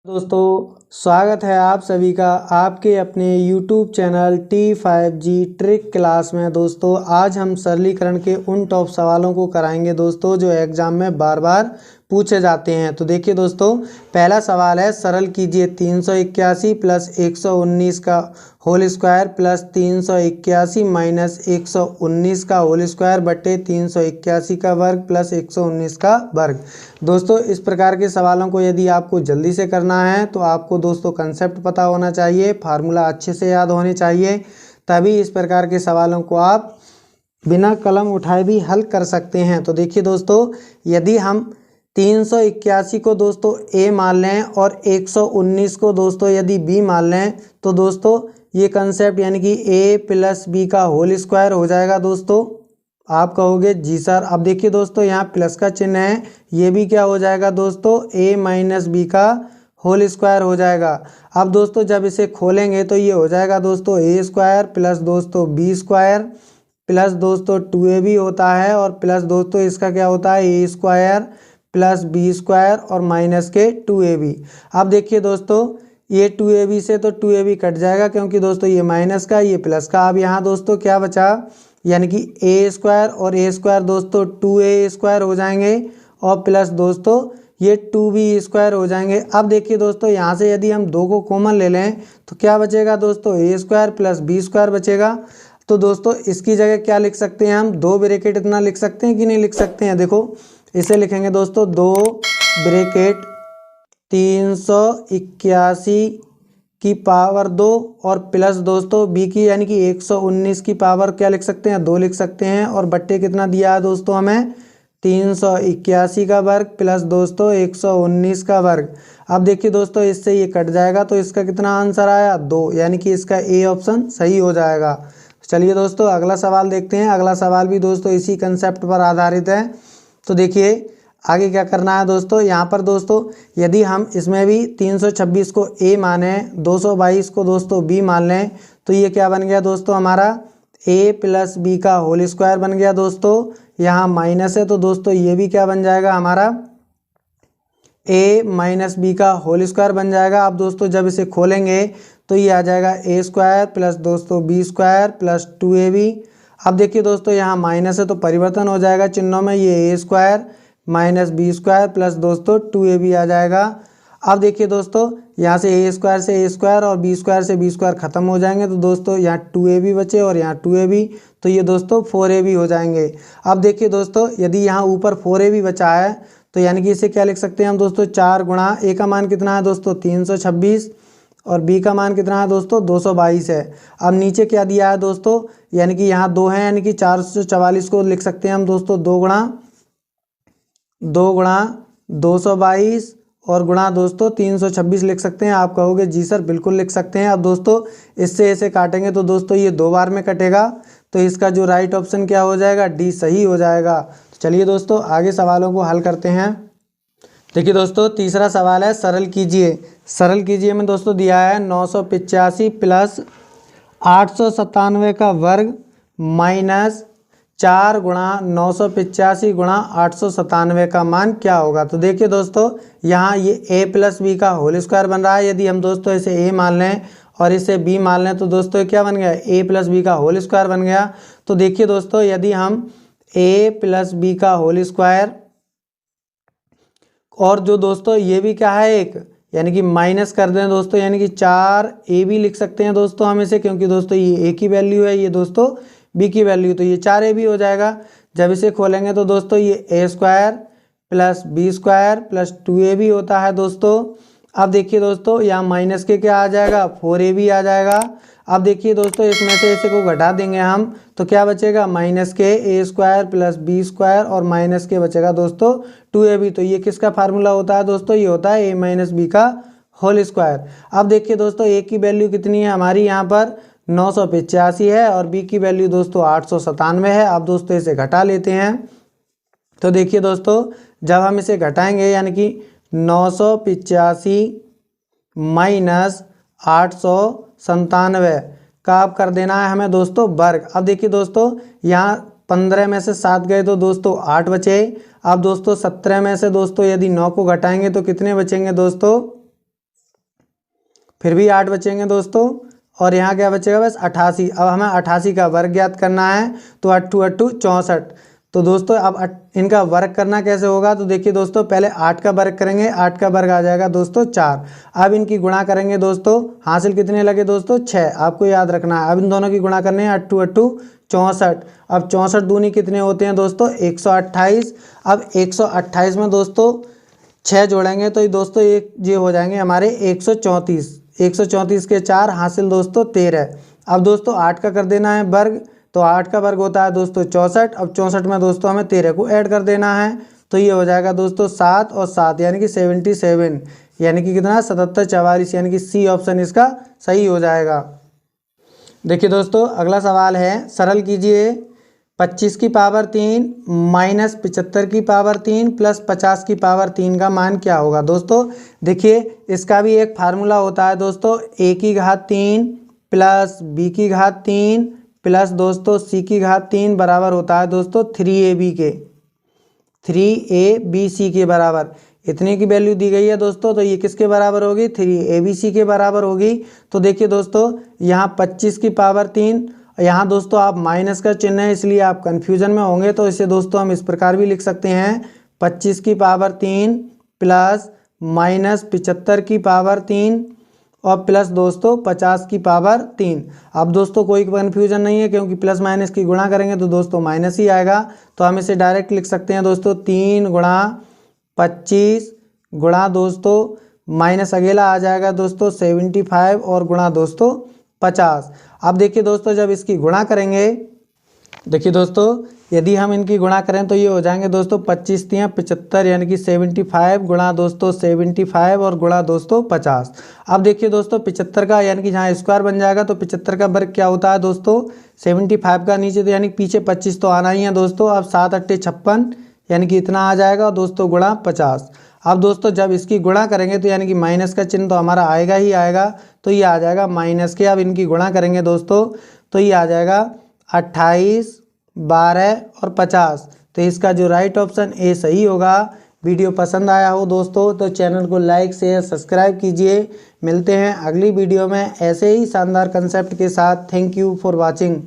दोस्तों स्वागत है आप सभी का आपके अपने YouTube channel T5G trick class में। दोस्तों आज हम सरलीकरण के उन टॉप सवालों को कराएंगे दोस्तों जो एग्जाम में बार बार पूछे जाते हैं। तो देखिए दोस्तों, पहला सवाल है सरल कीजिए 381 प्लस 119 का होल स्क्वायर प्लस 381 माइनस 119 का होल स्क्वायर बटे 381 का वर्ग प्लस 119 का वर्ग। दोस्तों इस प्रकार के सवालों को यदि आपको जल्दी से करना है तो आपको दोस्तों कंसेप्ट पता होना चाहिए, फार्मूला अच्छे से याद होने चाहिए, तभी इस प्रकार के सवालों को आप बिना कलम उठाए भी हल कर सकते हैं। तो देखिए दोस्तों, यदि हम 381 को दोस्तों ए मान लें और 119 को दोस्तों यदि बी मान लें तो दोस्तों ये कंसेप्ट यानी कि ए प्लस बी का होल स्क्वायर हो जाएगा। दोस्तों आप कहोगे जी सर, अब देखिए दोस्तों यहाँ प्लस का चिन्ह है, ये भी क्या हो जाएगा दोस्तों ए माइनस बी का होल स्क्वायर हो जाएगा। अब दोस्तों जब इसे खोलेंगे तो ये हो जाएगा दोस्तों ए स्क्वायर प्लस दोस्तों बी स्क्वायर प्लस दोस्तों 2ab होता है और प्लस दोस्तों इसका क्या होता है ए स्क्वायर प्लस बी स्क्वायर और माइनस के 2ab। अब देखिए दोस्तों ये 2ab से तो 2ab कट जाएगा क्योंकि दोस्तों ये माइनस का ये प्लस का। अब यहाँ दोस्तों क्या बचा, यानी कि ए स्क्वायर और ए स्क्वायर दोस्तों 2a स्क्वायर हो जाएंगे और प्लस दोस्तों ये 2b स्क्वायर हो जाएंगे। अब देखिए दोस्तों यहाँ से यदि हम दो को कॉमन ले लें तो क्या बचेगा दोस्तों ए स्क्वायर प्लस बी स्क्वायर बचेगा। तो दोस्तों इसकी जगह क्या लिख सकते हैं हम, दो ब्रैकेट इतना लिख सकते हैं कि नहीं लिख सकते हैं। देखो इसे लिखेंगे दोस्तों दो ब्रैकेट 381 की पावर 2 और प्लस दोस्तों बी की यानी कि 119 की पावर क्या लिख सकते हैं, 2 लिख सकते हैं और बट्टे कितना दिया है दोस्तों हमें 381 का वर्ग प्लस दोस्तों 119 का वर्ग। अब देखिए दोस्तों इससे ये कट जाएगा तो इसका कितना आंसर आया 2, यानी कि इसका ए ऑप्शन सही हो जाएगा। चलिए दोस्तों अगला सवाल देखते हैं। अगला सवाल भी दोस्तों इसी कंसेप्ट पर आधारित है। तो देखिए आगे क्या करना है दोस्तों, यहाँ पर दोस्तों यदि हम इसमें भी 326 को ए माने 222 को दोस्तों बी मान लें तो ये क्या बन गया दोस्तों हमारा ए प्लस बी का होल स्क्वायर बन गया। दोस्तों यहाँ माइनस है तो दोस्तों ये भी क्या बन जाएगा हमारा ए माइनस बी का होल स्क्वायर बन जाएगा। अब दोस्तों जब इसे खोलेंगे तो ये आ जाएगा ए स्क्वायर प्लस दोस्तों बी स्क्वायर प्लस 2ab। अब देखिए दोस्तों यहाँ माइनस है तो परिवर्तन हो जाएगा चिन्हों में, ये a square minus b square plus दोस्तों 2ab आ जाएगा। अब देखिए दोस्तों यहाँ से ए स्क्वायर से ए स्क्वायर और बी स्क्वायर से बी स्क्वायर खत्म हो जाएंगे तो दोस्तों यहाँ 2ab बचे और यहाँ 2ab तो ये दोस्तों 4ab हो जाएंगे। अब देखिए दोस्तों यदि यहाँ ऊपर 4ab बचा है तो यानी कि इसे क्या लिख सकते हैं हम दोस्तों 4 गुणा ए का मान कितना है दोस्तों 326 और बी का मान कितना है दोस्तों 222 है। अब नीचे क्या दिया है दोस्तों, यानी कि यहाँ 2 है यानी कि 444 को लिख सकते हैं हम दोस्तों 2 गुणा 222 और गुणा दोस्तों 326 लिख सकते हैं। आप कहोगे जी सर बिल्कुल लिख सकते हैं। अब दोस्तों इससे ऐसे काटेंगे तो दोस्तों ये 2 बार में कटेगा तो इसका जो राइट ऑप्शन क्या हो जाएगा डी सही हो जाएगा। तो चलिए दोस्तों आगे सवालों को हल करते हैं। देखिए दोस्तों तीसरा सवाल है सरल कीजिए में दोस्तों दिया है 985 प्लस 897 का वर्ग माइनस 4 गुणा 985 गुणा 897 का मान क्या होगा। तो देखिए दोस्तों यहाँ ये a प्लस बी का होल स्क्वायर बन रहा है। यदि हम दोस्तों इसे a मान लें और इसे b मान लें तो दोस्तों क्या बन गया a प्लस बी का होल स्क्वायर बन गया। तो देखिए दोस्तों यदि हम a प्लस बी का होल स्क्वायर और जो दोस्तों ये भी क्या है एक यानी कि माइनस कर दें दोस्तों, यानी कि 4ab लिख सकते हैं दोस्तों हम इसे, क्योंकि दोस्तों ये a की वैल्यू है ये दोस्तों b की वैल्यू, तो ये 4ab हो जाएगा। जब इसे खोलेंगे तो दोस्तों ये a square plus B square plus 2ab होता है दोस्तों। अब देखिए दोस्तों यहाँ माइनस के क्या आ जाएगा 4ab आ जाएगा। अब देखिए दोस्तों इसमें से इसे को घटा देंगे हम तो क्या बचेगा माइनस के ए स्क्वायर प्लस बी स्क्वायर और माइनस के बचेगा दोस्तों 2ab। तो ये किसका फार्मूला होता है दोस्तों, ये होता है ए माइनस बी का होल स्क्वायर। अब देखिए दोस्तों ए की वैल्यू कितनी है हमारी यहाँ पर 985 है और बी की वैल्यू दोस्तों 897 है। अब दोस्तों इसे घटा लेते हैं तो देखिए दोस्तों जब हम इसे घटाएंगे यानी कि 985 माइनस 897 का आप कर देना है हमें दोस्तों वर्ग। अब देखिए दोस्तों यहाँ 15 में से 7 गए तो दोस्तों 8 बचे। अब दोस्तों 17 में से दोस्तों यदि 9 को घटाएंगे तो कितने बचेंगे दोस्तों फिर भी 8 बचेंगे दोस्तों। और यहाँ क्या बचेगा बस 88। अब हमें 88 का वर्ग ज्ञात करना है, तो 8 8 64। तो दोस्तों अब इनका वर्ग करना कैसे होगा, तो देखिए दोस्तों पहले 8 का वर्ग करेंगे, 8 का वर्ग आ जाएगा दोस्तों 4। अब इनकी गुणा करेंगे दोस्तों, हासिल कितने लगे दोस्तों 6, आपको याद रखना है। अब इन दोनों की गुणा करने हैं, 8 8 64। अब 64 दूनी कितने होते हैं दोस्तों 128। अब 128 में दोस्तों 6 जोड़ेंगे तो ये दोस्तों ये हो जाएंगे हमारे 134। 134 के 4 हासिल दोस्तों 13। अब दोस्तों 8 का कर देना है वर्ग, तो 8 का वर्ग होता है दोस्तों 64। अब 64 में दोस्तों हमें 13 को ऐड कर देना है, तो ये हो जाएगा दोस्तों 7 और 7 यानी कि 77, यानी कि कितना 77 44, यानी कि सी ऑप्शन इसका सही हो जाएगा। देखिए दोस्तों अगला सवाल है, सरल कीजिए 25 की पावर 3 माइनस 75 की पावर 3 प्लस 50 की पावर 3 का मान क्या होगा। दोस्तों देखिए इसका भी एक फार्मूला होता है दोस्तों, a की घात 3 प्लस b की घात 3 प्लस दोस्तों c की घात 3 बराबर होता है दोस्तों 3ab के, 3abc के बराबर। इतने की वैल्यू दी गई है दोस्तों, तो ये किसके बराबर होगी 3abc के बराबर होगी। तो देखिए दोस्तों यहाँ 25 की पावर 3, यहाँ दोस्तों आप माइनस का चिन्ह है इसलिए आप कंफ्यूजन में होंगे, तो इसे दोस्तों हम इस प्रकार भी लिख सकते हैं 25 की पावर 3 प्लस माइनस 75 की पावर 3 और प्लस दोस्तों 50 की पावर 3। अब दोस्तों कोई कन्फ्यूजन नहीं है क्योंकि प्लस माइनस की गुणा करेंगे तो दोस्तों माइनस ही आएगा, तो हम इसे डायरेक्ट लिख सकते हैं दोस्तों 3 गुणा 25 गुणा दोस्तों माइनस अगेला आ जाएगा दोस्तों 75 और गुणा दोस्तों 50। अब देखिए दोस्तों जब इसकी गुणा करेंगे, देखिए दोस्तों यदि हम इनकी गुणा करें तो ये हो जाएंगे दोस्तों 25 3 75 यानी कि 75 गुणा दोस्तों 75 और गुणा दोस्तों 50। अब देखिए दोस्तों 75 का यानी कि जहाँ स्क्वायर बन जाएगा तो 75 का वर्ग क्या होता है दोस्तों 75 का नीचे, तो यानी पीछे 25 तो आना ही है दोस्तों। अब 7 8 56 यानी कि इतना आ जाएगा दोस्तों गुणा 50। अब दोस्तों जब इसकी गुणा करेंगे तो यानी कि माइनस का चिन्ह तो हमारा आएगा ही आएगा, तो ये आ जाएगा माइनस के। अब इनकी गुणा करेंगे दोस्तों तो ये आ जाएगा 28 12 और 50, तो इसका जो राइट ऑप्शन ए सही होगा। वीडियो पसंद आया हो दोस्तों तो चैनल को लाइक शेयर सब्सक्राइब कीजिए। मिलते हैं अगली वीडियो में ऐसे ही शानदार कंसेप्ट के साथ। Thank you for watching.